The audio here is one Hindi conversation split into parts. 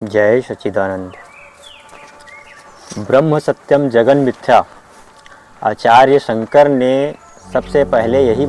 जय सच्चिदानंद। ब्रह्म सत्यम जगन मिथ्या, आचार्य शंकर ने सबसे पहले यही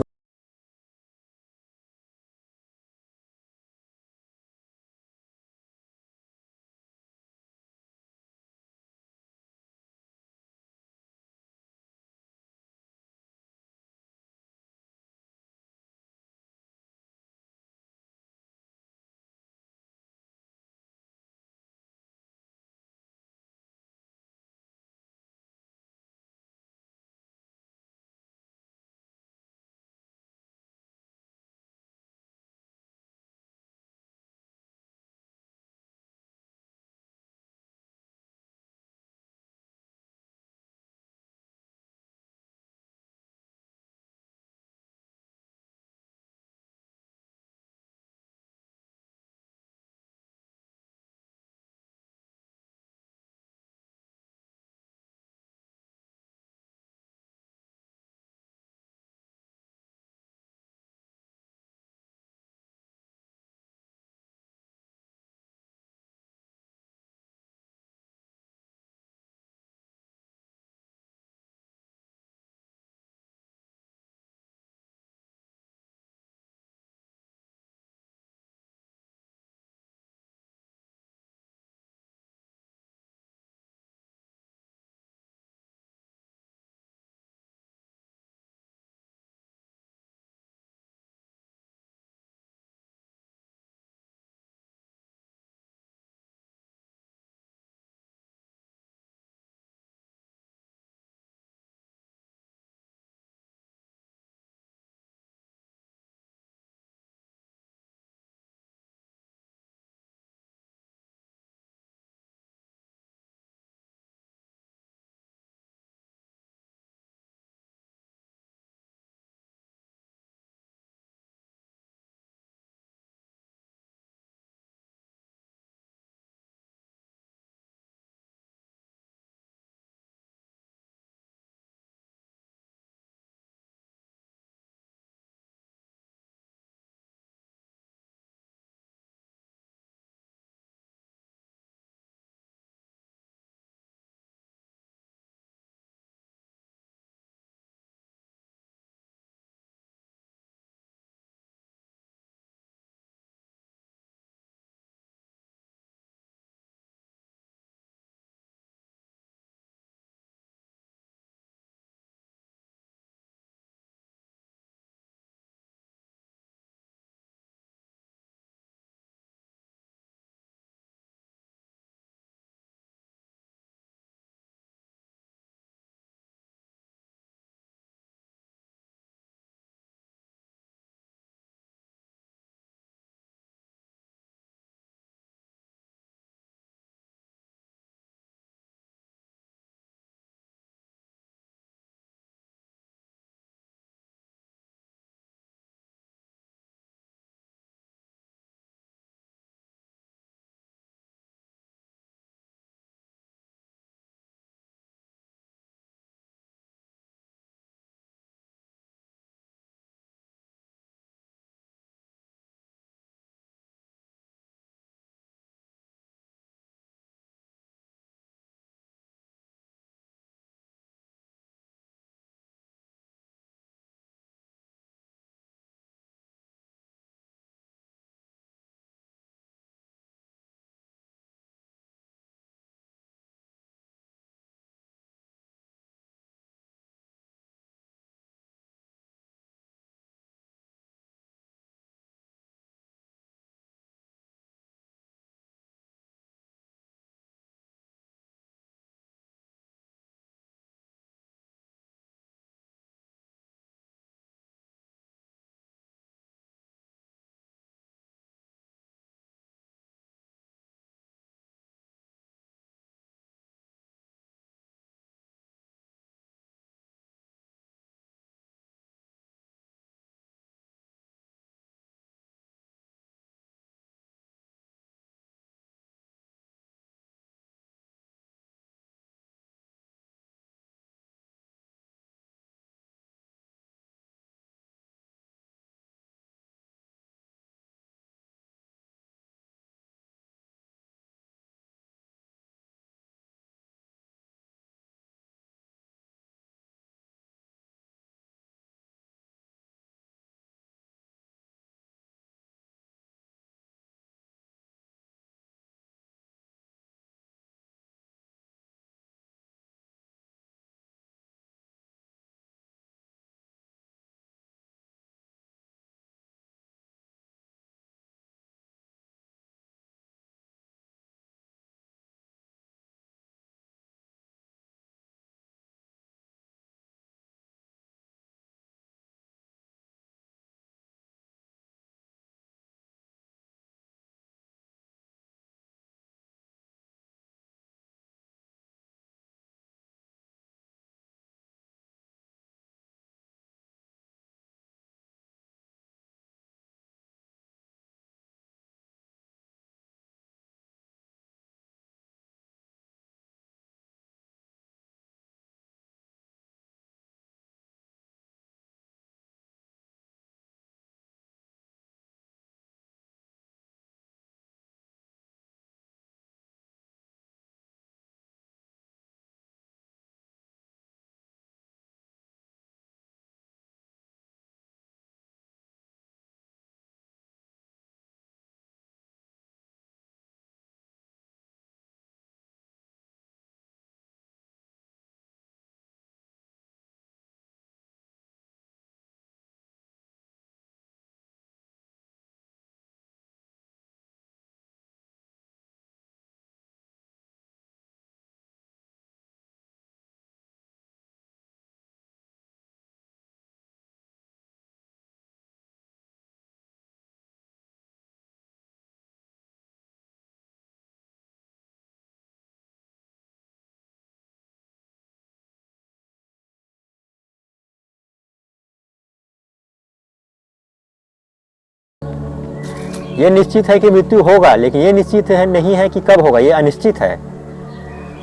ये निश्चित है कि मृत्यु होगा, लेकिन ये निश्चित है नहीं है कि कब होगा, ये अनिश्चित है।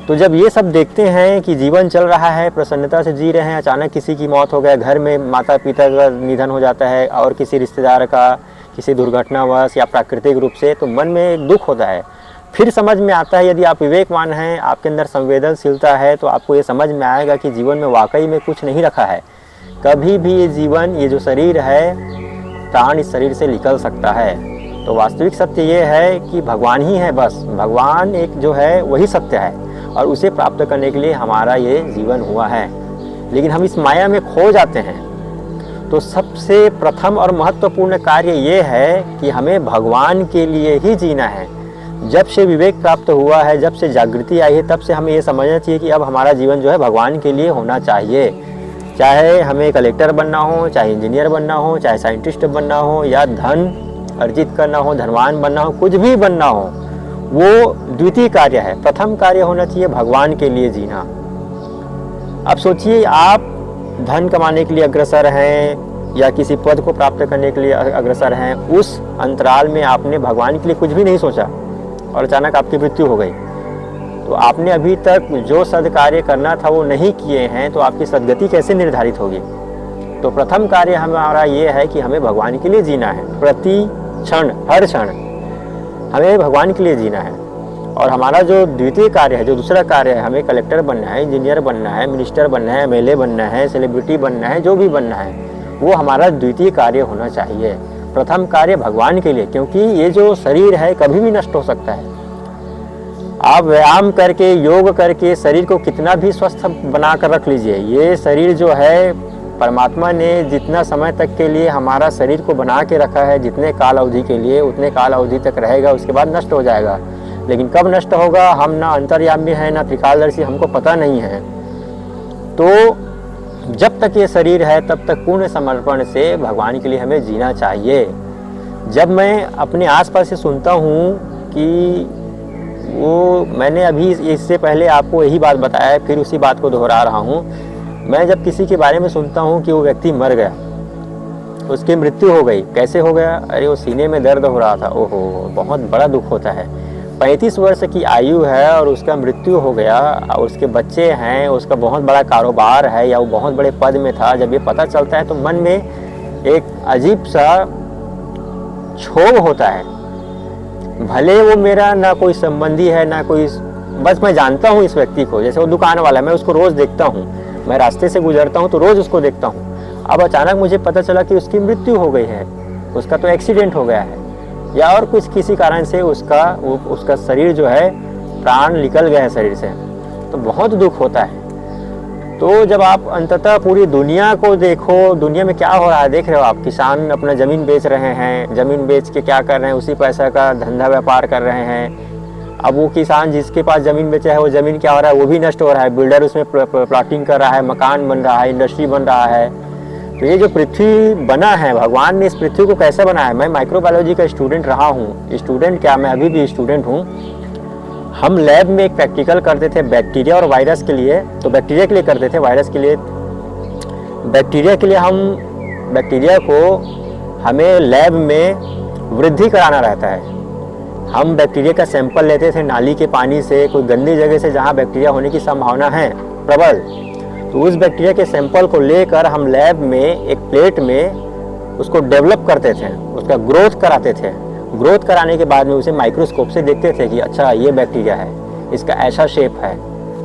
तो जब ये सब देखते हैं कि जीवन चल रहा है, प्रसन्नता से जी रहे हैं, अचानक किसी की मौत हो गया, घर में माता पिता का निधन हो जाता है और किसी रिश्तेदार का किसी दुर्घटनावश या प्राकृतिक रूप से, तो मन में एक दुख होता है। फिर समझ में आता है, यदि आप विवेकवान हैं, आपके अंदर संवेदनशीलता है, तो आपको ये समझ में आएगा कि जीवन में वाकई में कुछ नहीं रखा है। कभी भी ये जीवन, ये जो शरीर है, प्राण इस शरीर से निकल सकता है। तो वास्तविक सत्य ये है कि भगवान ही है, बस भगवान एक जो है वही सत्य है, और उसे प्राप्त करने के लिए हमारा ये जीवन हुआ है। लेकिन हम इस माया में खो जाते हैं। तो सबसे प्रथम और महत्वपूर्ण कार्य ये है कि हमें भगवान के लिए ही जीना है। जब से विवेक प्राप्त हुआ है, जब से जागृति आई है, तब से हमें ये समझना चाहिए कि अब हमारा जीवन जो है भगवान के लिए होना चाहिए। चाहे हमें कलेक्टर बनना हो, चाहे इंजीनियर बनना हो, चाहे साइंटिस्ट बनना हो, या धन अर्जित करना हो, धनवान बनना हो, कुछ भी बनना हो, वो द्वितीय कार्य है। प्रथम कार्य होना चाहिए भगवान के लिए जीना। अब सोचिए, आप धन कमाने के लिए अग्रसर हैं या किसी पद को प्राप्त करने के लिए अग्रसर हैं, उस अंतराल में आपने भगवान के लिए कुछ भी नहीं सोचा और अचानक आपकी मृत्यु हो गई, तो आपने अभी तक जो सद्कार्य करना था वो नहीं किए हैं, तो आपकी सद्गति कैसे निर्धारित होगी। तो प्रथम कार्य हमारा ये है कि हमें भगवान के लिए जीना है। प्रति क्षण, हर क्षण हमें भगवान के लिए जीना है। और हमारा जो द्वितीय कार्य है, जो दूसरा कार्य है, हमें कलेक्टर बनना है, इंजीनियर बनना है, मिनिस्टर बनना है, एमएलए बनना है, सेलिब्रिटी बनना है, जो भी बनना है, वो हमारा द्वितीय कार्य होना चाहिए। प्रथम कार्य भगवान के लिए, क्योंकि ये जो शरीर है कभी भी नष्ट हो सकता है। आप व्यायाम करके, योग करके शरीर को कितना भी स्वस्थ बना कर रख लीजिए, ये शरीर जो है परमात्मा ने जितना समय तक के लिए हमारा शरीर को बना के रखा है, जितने काल अवधि के लिए, उतने काल अवधि तक रहेगा, उसके बाद नष्ट हो जाएगा। लेकिन कब नष्ट होगा, हम ना अंतर्यामी हैं, ना त्रिकालदर्शी, हमको पता नहीं है। तो जब तक ये शरीर है, तब तक पूर्ण समर्पण से भगवान के लिए हमें जीना चाहिए। जब मैं अपने आसपास से सुनता हूँ कि वो, मैंने अभी इससे पहले आपको यही बात बताया, फिर उसी बात को दोहरा रहा हूँ। मैं जब किसी के बारे में सुनता हूँ कि वो व्यक्ति मर गया, उसकी मृत्यु हो गई, कैसे हो गया, अरे वो सीने में दर्द हो रहा था, ओहो, बहुत बड़ा दुख होता है। 35 वर्ष की आयु है और उसका मृत्यु हो गया, और उसके बच्चे हैं, उसका बहुत बड़ा कारोबार है, या वो बहुत बड़े पद में था। जब ये पता चलता है तो मन में एक अजीब सा क्षोभ होता है। भले वो मेरा ना कोई संबंधी है, ना कोई, बस मैं जानता हूँ इस व्यक्ति को, जैसे वो दुकान वाला है, मैं उसको रोज़ देखता हूँ, मैं रास्ते से गुजरता हूँ तो रोज़ उसको देखता हूँ। अब अचानक मुझे पता चला कि उसकी मृत्यु हो गई है, उसका तो एक्सीडेंट हो गया है, या और कुछ किसी कारण से उसका शरीर जो है, प्राण निकल गया है शरीर से, तो बहुत दुख होता है। तो जब आप अंततः पूरी दुनिया को देखो, दुनिया में क्या हो रहा है देख रहे हो आप, किसान अपना ज़मीन बेच रहे हैं, ज़मीन बेच के क्या कर रहे हैं, उसी पैसा का धंधा व्यापार कर रहे हैं। अब वो किसान जिसके पास ज़मीन बेचा है, वो ज़मीन क्या हो रहा है, वो भी नष्ट हो रहा है, बिल्डर उसमें प्लॉटिंग कर रहा है, मकान बन रहा है, इंडस्ट्री बन रहा है। तो ये जो पृथ्वी बना है, भगवान ने इस पृथ्वी को कैसे बनाया। मैं माइक्रोबायोलॉजी का स्टूडेंट रहा हूँ, स्टूडेंट क्या, मैं अभी भी स्टूडेंट हूँ। हम लैब में एक प्रैक्टिकल करते थे बैक्टीरिया और वायरस के लिए, तो बैक्टीरिया के लिए करते थे, वायरस के लिए, बैक्टीरिया के लिए हम बैक्टीरिया को हमें लैब में वृद्धि कराना रहता है। हम बैक्टीरिया का सैंपल लेते थे नाली के पानी से, कोई गंदी जगह से जहाँ बैक्टीरिया होने की संभावना है प्रबल, तो उस बैक्टीरिया के सैंपल को लेकर हम लैब में एक प्लेट में उसको डेवलप करते थे, उसका ग्रोथ कराते थे। ग्रोथ कराने के बाद में उसे माइक्रोस्कोप से देखते थे कि अच्छा ये बैक्टीरिया है, इसका ऐसा शेप है।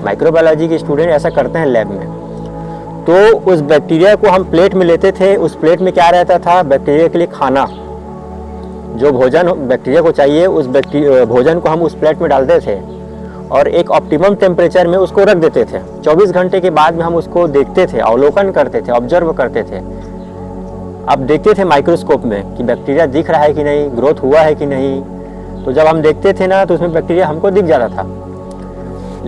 माइक्रोबायोलॉजी के स्टूडेंट ऐसा करते हैं लैब में। तो उस बैक्टीरिया को हम प्लेट में लेते थे, उस प्लेट में क्या रहता था, बैक्टीरिया के लिए खाना, जो भोजन बैक्टीरिया को चाहिए, उस भोजन को हम उस प्लेट में डालते थे और एक ऑप्टिमम टेम्परेचर में उसको रख देते थे। 24 घंटे के बाद में हम उसको देखते थे, अवलोकन करते थे, ऑब्जर्व करते थे। अब देखते थे माइक्रोस्कोप में कि बैक्टीरिया दिख रहा है कि नहीं, ग्रोथ हुआ है कि नहीं। तो जब हम देखते थे ना, तो उसमें बैक्टीरिया हमको दिख जाता था।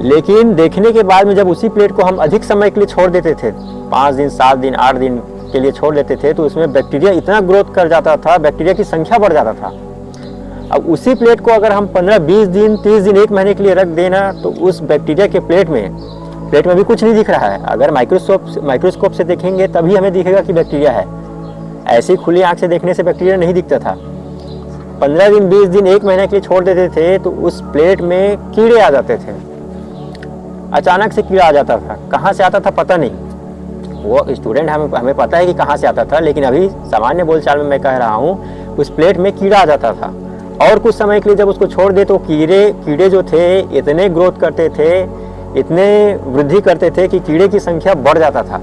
लेकिन देखने के बाद में जब उसी प्लेट को हम अधिक समय के लिए छोड़ देते थे, 5 दिन, 7 दिन, 8 दिन के लिए छोड़ देते थे, तो उसमें बैक्टीरिया इतना ग्रोथ कर जाता था, बैक्टीरिया की संख्या बढ़ जाता था। अब उसी प्लेट को अगर हम 15, 20 दिन, 30 दिन, 1 महीने के लिए रख देना, तो उस बैक्टीरिया के प्लेट में भी कुछ नहीं दिख रहा है। अगर माइक्रोस्कोप से देखेंगे तभी हमें दिखेगा कि बैक्टीरिया है। ऐसी खुली आंख से देखने से बैक्टीरिया नहीं दिखता था। 15 दिन 20 दिन 1 महीने के लिए छोड़ देते थे तो उस प्लेट में कीड़े आ जाते थे। अचानक से कीड़ा आ जाता था, कहाँ से आता था पता नहीं। वो स्टूडेंट हमें पता है कि कहाँ से आता था, लेकिन अभी सामान्य बोलचाल में मैं कह रहा हूँ उस प्लेट में कीड़ा आ जाता था। और कुछ समय के लिए जब उसको छोड़ दे तो कीड़े जो थे इतने ग्रोथ करते थे, इतने वृद्धि करते थे कि कीड़े की संख्या बढ़ जाता था।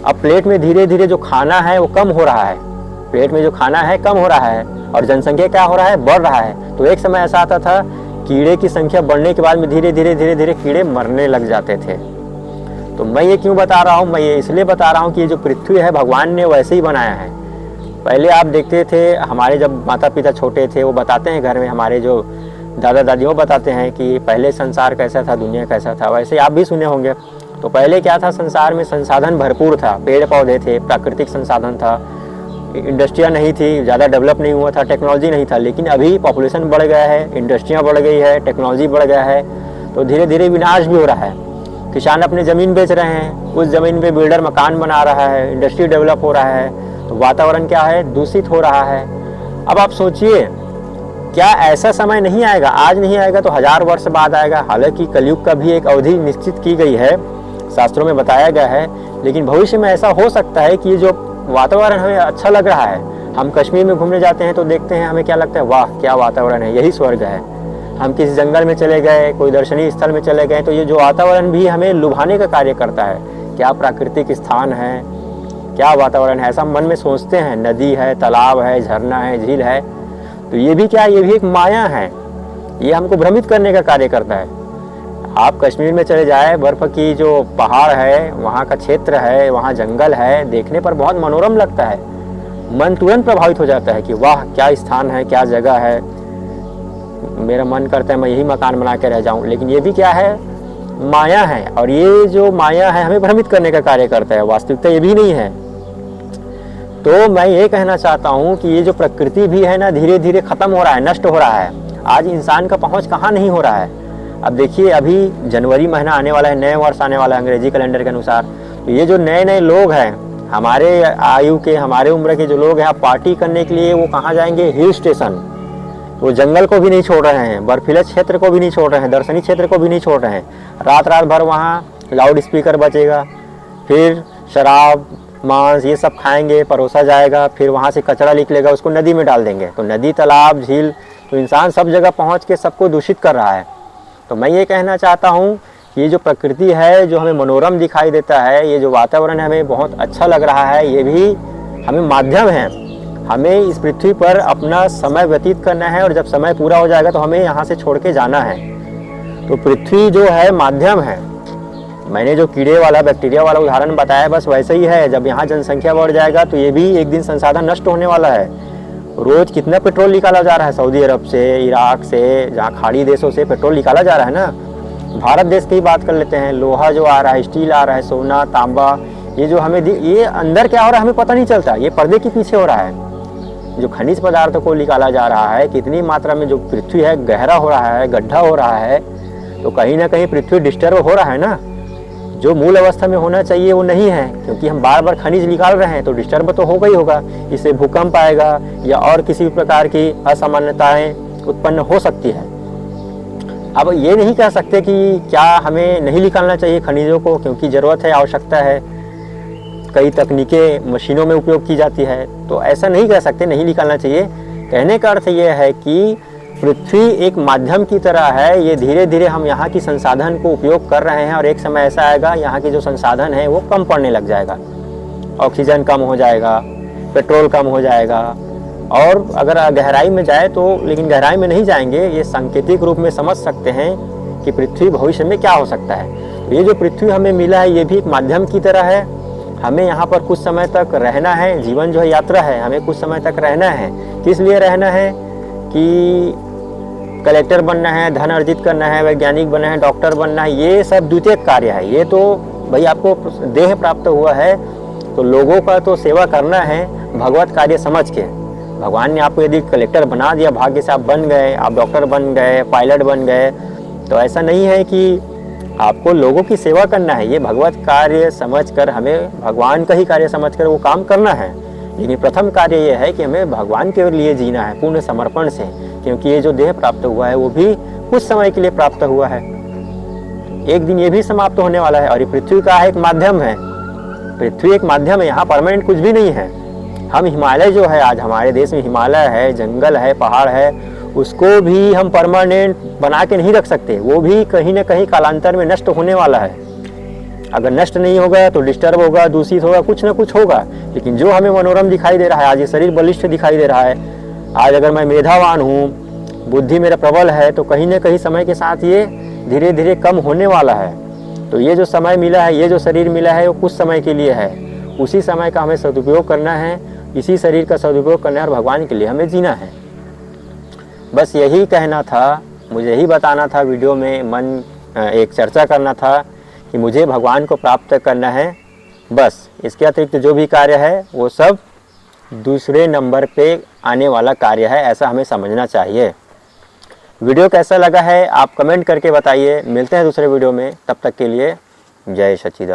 अब प्लेट में धीरे धीरे जो खाना है वो कम हो रहा है, प्लेट में जो खाना है कम हो रहा है और जनसंख्या क्या हो रहा है, बढ़ रहा है। तो एक समय ऐसा आता था कीड़े की संख्या बढ़ने के बाद में धीरे धीरे कीड़े मरने लग जाते थे। तो मैं ये क्यों बता रहा हूँ, मैं ये इसलिए बता रहा हूँ कि ये जो पृथ्वी है भगवान ने वैसे ही बनाया है। पहले आप देखते थे, हमारे जब माता पिता छोटे थे वो बताते हैं घर में, हमारे जो दादा दादी वो बताते हैं कि पहले संसार कैसा था, दुनिया कैसा था। वैसे आप भी सुने होंगे। तो पहले क्या था, संसार में संसाधन भरपूर था, पेड़ पौधे थे, प्राकृतिक संसाधन था, इंडस्ट्रियाँ नहीं थी, ज़्यादा डेवलप नहीं हुआ था, टेक्नोलॉजी नहीं था। लेकिन अभी पॉपुलेशन बढ़ गया है, इंडस्ट्रियाँ बढ़ गई है, टेक्नोलॉजी बढ़ गया है, तो धीरे धीरे विनाश भी हो रहा है। किसान अपनी ज़मीन बेच रहे हैं, उस ज़मीन पे बिल्डर मकान बना रहा है, इंडस्ट्री डेवलप हो रहा है, तो वातावरण क्या है, दूषित हो रहा है। अब आप सोचिए, क्या ऐसा समय नहीं आएगा, आज नहीं आएगा तो 1000 वर्ष बाद आएगा। हालांकि कलयुग का भी एक अवधि निश्चित की गई है, शास्त्रों में बताया गया है, लेकिन भविष्य में ऐसा हो सकता है कि ये जो वातावरण हमें अच्छा लग रहा है, हम कश्मीर में घूमने जाते हैं तो देखते हैं हमें क्या लगता है, वाह क्या वातावरण है, यही स्वर्ग है। हम किसी जंगल में चले गए, कोई दर्शनीय स्थल में चले गए, तो ये जो वातावरण भी हमें लुभाने का कार्य करता है। क्या प्राकृतिक स्थान है, क्या वातावरण है, ऐसा मन में सोचते हैं। नदी है, तालाब है, झरना है, झील है, तो ये भी क्या, ये भी एक माया है, ये हमको भ्रमित करने का कार्य करता है। आप कश्मीर में चले जाए, बर्फ़ की जो पहाड़ है, वहाँ का क्षेत्र है, वहाँ जंगल है, देखने पर बहुत मनोरम लगता है, मन तुरंत प्रभावित हो जाता है कि वाह क्या स्थान है, क्या जगह है, मेरा मन करता है मैं यही मकान बना के रह जाऊँ। लेकिन ये भी क्या है, माया है, और ये जो माया है हमें भ्रमित करने का कार्य करता है, वास्तविकता ये भी नहीं है। तो मैं ये कहना चाहता हूँ कि ये जो प्रकृति भी है ना, धीरे धीरे खत्म हो रहा है, नष्ट हो रहा है। आज इंसान का पहुँच कहाँ नहीं हो रहा है। अब देखिए, अभी जनवरी महीना आने वाला है, नए वर्ष आने वाला है अंग्रेजी कैलेंडर के अनुसार। तो ये जो नए नए लोग हैं, हमारे आयु के, हमारे उम्र के जो लोग हैं, पार्टी करने के लिए वो कहाँ जाएंगे, हिल स्टेशन। वो जंगल को भी नहीं छोड़ रहे हैं, बर्फीले क्षेत्र को भी नहीं छोड़ रहे हैं, दर्शनीय क्षेत्र को भी नहीं छोड़ रहे हैं। रात रात भर वहाँ लाउड स्पीकर बजेगा, फिर शराब मांस ये सब खाएंगे, परोसा जाएगा, फिर वहाँ से कचरा निकलेगा, उसको नदी में डाल देंगे। तो नदी, तालाब, झील, तो इंसान सब जगह पहुँच के सबको दूषित कर रहा है। तो मैं ये कहना चाहता हूँ कि ये जो प्रकृति है, जो हमें मनोरम दिखाई देता है, ये जो वातावरण हमें बहुत अच्छा लग रहा है, ये भी हमें माध्यम है। हमें इस पृथ्वी पर अपना समय व्यतीत करना है, और जब समय पूरा हो जाएगा तो हमें यहाँ से छोड़ के जाना है। तो पृथ्वी जो है माध्यम है। मैंने जो कीड़े वाला, बैक्टीरिया वाला उदाहरण बताया, बस वैसे ही है। जब यहाँ जनसंख्या बढ़ जाएगा तो ये भी एक दिन संसाधन नष्ट होने वाला है। रोज कितना पेट्रोल निकाला जा रहा है, सऊदी अरब से, इराक से, जहाँ खाड़ी देशों से पेट्रोल निकाला जा रहा है ना। भारत देश की बात कर लेते हैं, लोहा जो आ रहा है, स्टील आ रहा है, सोना, तांबा, ये जो हमें ये अंदर क्या हो रहा है हमें पता नहीं चलता, ये पर्दे के पीछे हो रहा है। जो खनिज पदार्थों को निकाला जा रहा है, कितनी मात्रा में जो पृथ्वी है गहरा हो रहा है, गड्ढा हो रहा है, तो कहीं ना कहीं पृथ्वी डिस्टर्ब हो रहा है ना। जो मूल अवस्था में होना चाहिए वो नहीं है, क्योंकि हम बार बार खनिज निकाल रहे हैं, तो डिस्टर्ब तो होगा ही होगा। इससे भूकंप आएगा या और किसी प्रकार की असामान्यताएं उत्पन्न हो सकती है। अब ये नहीं कह सकते कि क्या हमें नहीं निकालना चाहिए खनिजों को, क्योंकि ज़रूरत है, आवश्यकता है, कई तकनीकें मशीनों में उपयोग की जाती है, तो ऐसा नहीं कह सकते नहीं निकालना चाहिए। कहने का अर्थ ये है कि पृथ्वी एक माध्यम की तरह है, ये धीरे धीरे हम यहाँ की संसाधन को उपयोग कर रहे हैं, और एक समय ऐसा आएगा यहाँ की जो संसाधन है वो कम पड़ने लग जाएगा, ऑक्सीजन कम हो जाएगा, पेट्रोल कम हो जाएगा। और अगर गहराई में जाए तो, लेकिन गहराई में नहीं जाएंगे, ये सांकेतिक रूप में समझ सकते हैं कि पृथ्वी भविष्य में क्या हो सकता है। तो ये जो पृथ्वी हमें मिला है, ये भी एक माध्यम की तरह है। हमें यहाँ पर कुछ समय तक रहना है, जीवन जो है यात्रा है, हमें कुछ समय तक रहना है। किस लिए रहना है कि कलेक्टर बनना है, धन अर्जित करना है, वैज्ञानिक बनना है, डॉक्टर बनना है, ये सब द्वितीयक कार्य है। ये तो भाई आपको देह प्राप्त हुआ है, तो लोगों का तो सेवा करना है भगवत कार्य समझ के। भगवान ने आपको यदि कलेक्टर बना दिया, भाग्य से आप बन गए, आप डॉक्टर बन गए, पायलट बन गए, तो ऐसा नहीं है कि आपको लोगों की सेवा करना है। ये भगवत कार्य समझकर, हमें भगवान का ही कार्य समझकर वो काम करना है। लेकिन प्रथम कार्य ये है कि हमें भगवान के लिए जीना है पूर्ण समर्पण से, क्योंकि ये जो देह प्राप्त हुआ है वो भी कुछ समय के लिए प्राप्त हुआ है, एक दिन ये भी समाप्त होने वाला है। और ये पृथ्वी का एक माध्यम है, पृथ्वी एक माध्यम है, यहाँ परमानेंट कुछ भी नहीं है। हम हिमालय जो है, आज हमारे देश में हिमालय है, जंगल है, पहाड़ है, उसको भी हम परमानेंट बना के नहीं रख सकते, वो भी कहीं ना कहीं कालांतर में नष्ट होने वाला है। अगर नष्ट नहीं होगा तो डिस्टर्ब होगा, दूषित होगा, कुछ ना कुछ होगा। लेकिन जो हमें मनोरम दिखाई दे रहा है, आज ये शरीर बलिष्ठ दिखाई दे रहा है, आज अगर मैं मेधावान हूँ, बुद्धि मेरा प्रबल है, तो कहीं ना कहीं समय के साथ ये धीरे धीरे कम होने वाला है। तो ये जो समय मिला है, ये जो शरीर मिला है, वो कुछ समय के लिए है, उसी समय का हमें सदुपयोग करना है, इसी शरीर का सदुपयोग करना है और भगवान के लिए हमें जीना है। बस यही कहना था, मुझे यही बताना था वीडियो में, मन एक चर्चा करना था कि मुझे भगवान को प्राप्त करना है। बस इसके अतिरिक्त जो भी कार्य है वो सब दूसरे नंबर पे आने वाला कार्य है, ऐसा हमें समझना चाहिए। वीडियो कैसा लगा है आप कमेंट करके बताइए। मिलते हैं दूसरे वीडियो में, तब तक के लिए जय सच्चिदानंद।